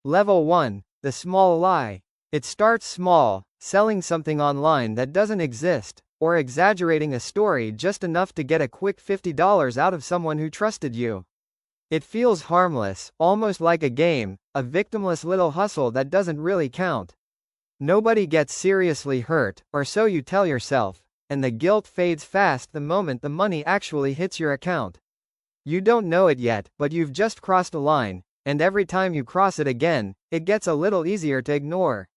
Level 1. The small lie. It starts small, selling something online that doesn't exist, or exaggerating a story just enough to get a quick $50 out of someone who trusted you. It feels harmless, almost like a game, a victimless little hustle that doesn't really count. Nobody gets seriously hurt, or so you tell yourself, and the guilt fades fast the moment the money actually hits your account. You don't know it yet, but you've just crossed a line, and every time you cross it again, it gets a little easier to ignore.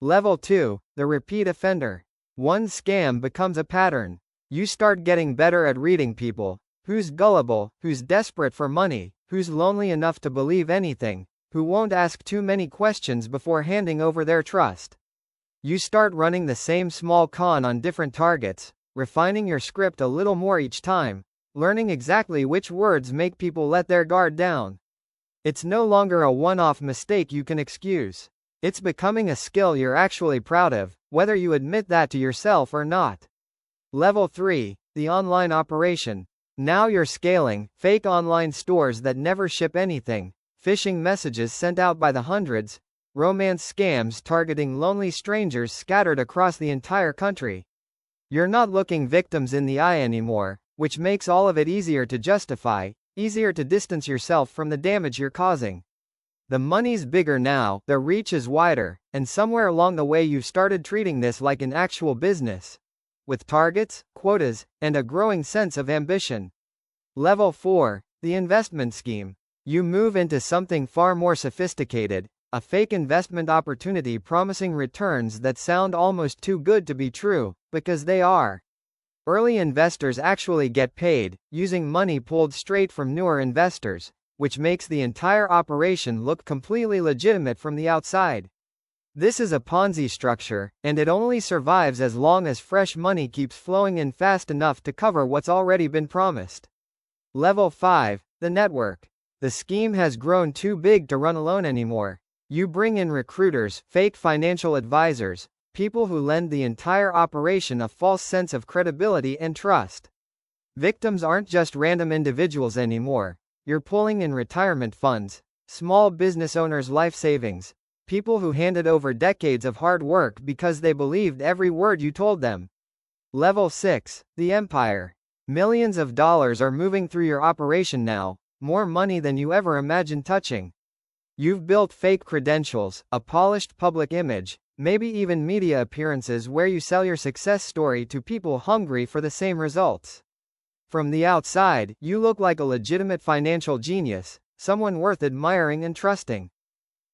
Level 2. The repeat offender. One scam becomes a pattern. You start getting better at reading people: who's gullible, who's desperate for money, who's lonely enough to believe anything, who won't ask too many questions before handing over their trust. You start running the same small con on different targets, refining your script a little more each time, learning exactly which words make people let their guard down. It's no longer a one-off mistake you can excuse. It's becoming a skill you're actually proud of, whether you admit that to yourself or not. Level 3. The online operation. Now you're scaling: fake online stores that never ship anything, phishing messages sent out by the hundreds, romance scams targeting lonely strangers scattered across the entire country. You're not looking victims in the eye anymore, which makes all of it easier to justify, easier to distance yourself from the damage you're causing. The money's bigger now, the reach is wider, and somewhere along the way you've started treating this like an actual business, with targets, quotas, and a growing sense of ambition. Level 4. The investment scheme. You move into something far more sophisticated, a fake investment opportunity promising returns that sound almost too good to be true, because they are. Early investors actually get paid, using money pulled straight from newer investors, which makes the entire operation look completely legitimate from the outside. This is a Ponzi structure, and it only survives as long as fresh money keeps flowing in fast enough to cover what's already been promised. Level 5. The network. The scheme has grown too big to run alone anymore. You bring in recruiters, fake financial advisors, people who lend the entire operation a false sense of credibility and trust. Victims aren't just random individuals anymore. You're pulling in retirement funds, small business owners' life savings, people who handed over decades of hard work because they believed every word you told them. Level 6. The empire. Millions of dollars are moving through your operation now, more money than you ever imagined touching. You've built fake credentials, a polished public image, maybe even media appearances where you sell your success story to people hungry for the same results. From the outside, you look like a legitimate financial genius, someone worth admiring and trusting.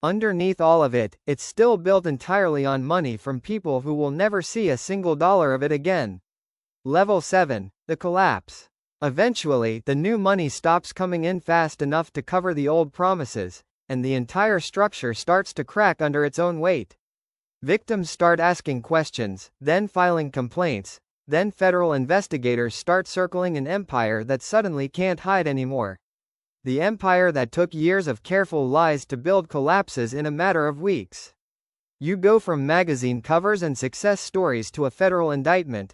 Underneath all of it, it's still built entirely on money from people who will never see a single dollar of it again. Level 7. The collapse. Eventually, the new money stops coming in fast enough to cover the old promises, and the entire structure starts to crack under its own weight. Victims start asking questions, then filing complaints. Then federal investigators start circling an empire that suddenly can't hide anymore. The empire that took years of careful lies to build collapses in a matter of weeks. You go from magazine covers and success stories to a federal indictment,